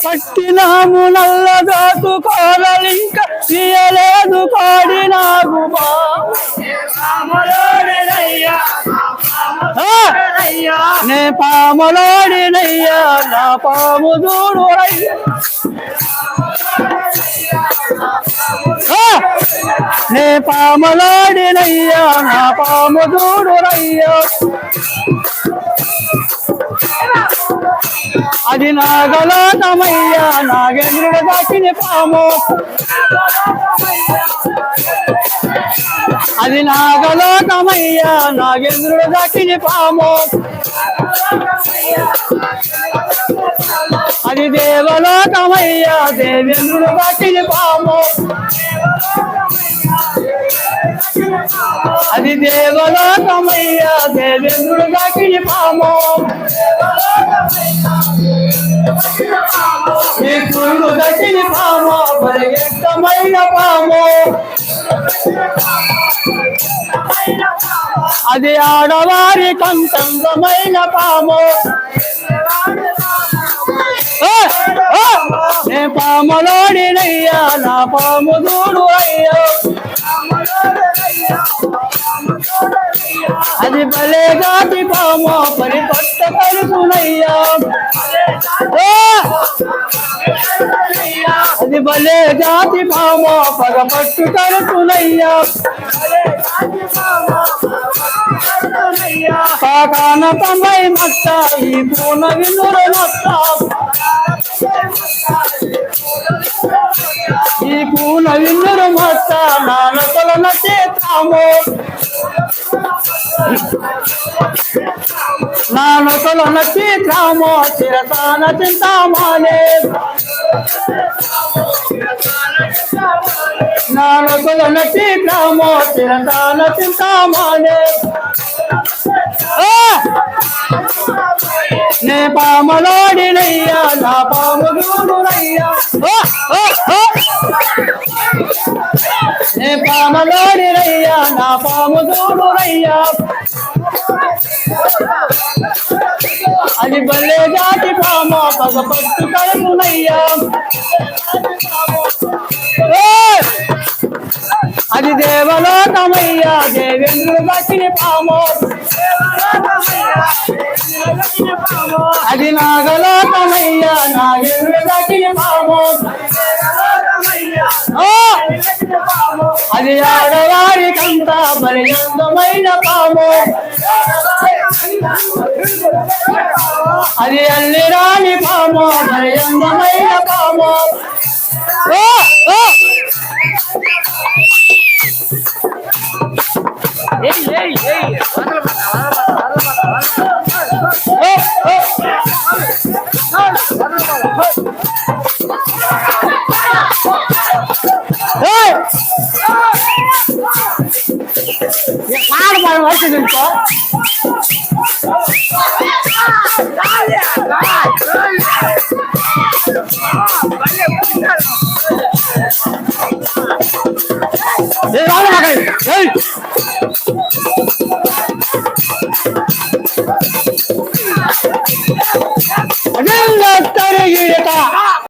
పట్టినాము నల్ల దాటు కోరలింక తీయలేదు కోడి నాకు నే పాములోడినయ్యా నా పాము చూడు నే పాములోడినయ్యా నా పాము చూడు రయ్యా అది నాగలోకమయ్యా నాగేంద్రుడు దాచిన పాము అది నాగలోకమయ్యా నాగేంద్రుడు దాచిన పాము అది దేవలోకమయ్యా దేవేంద్రుడు దాచిన పాము అది దేవలోకమయ్యా దేవేంద్రుడు దాచిన పాము ఈ పురుగు దక్షిణ పాము పరిగెత్తమైన పాము అది ఆడవారి కంఠంగమైన పాము నే పాములోడినయ్యా నా పాము చూడు అయ్యా అది భలే జాతి పాము పరిపట్ట కలుపునయ్యా అది భలే జాతి పాము పగపట్టు కలుపునయ్యా పాకాన తమై మట్ట ఈ పూన వినురు మట్ట ఈ పూన వినురు మట్ట నానకల నచేతాము నానకల నచేతాము చిరతాన చింతామానే నానకల నచేతాము చిరతాన చింతామానే నే పాములోడినయ్యా నా పాము చూడునయ్యా నే పాములోడినయ్యా నా పాము చూడునయ్యా అది భలే జాతి పాము పగపట్టు కలుపునయ్యా అది దేవలోకమయ్యా దేవేంద్రుడు దక్షిణ పాము అది నాగలోకమయ్యా నాగేంద్రుడు దక్షిణ పాము అది ఆడవారి కంట బలియందమైన పాము అది అల్లి రాని పాము బలియందమైన పాము Hey!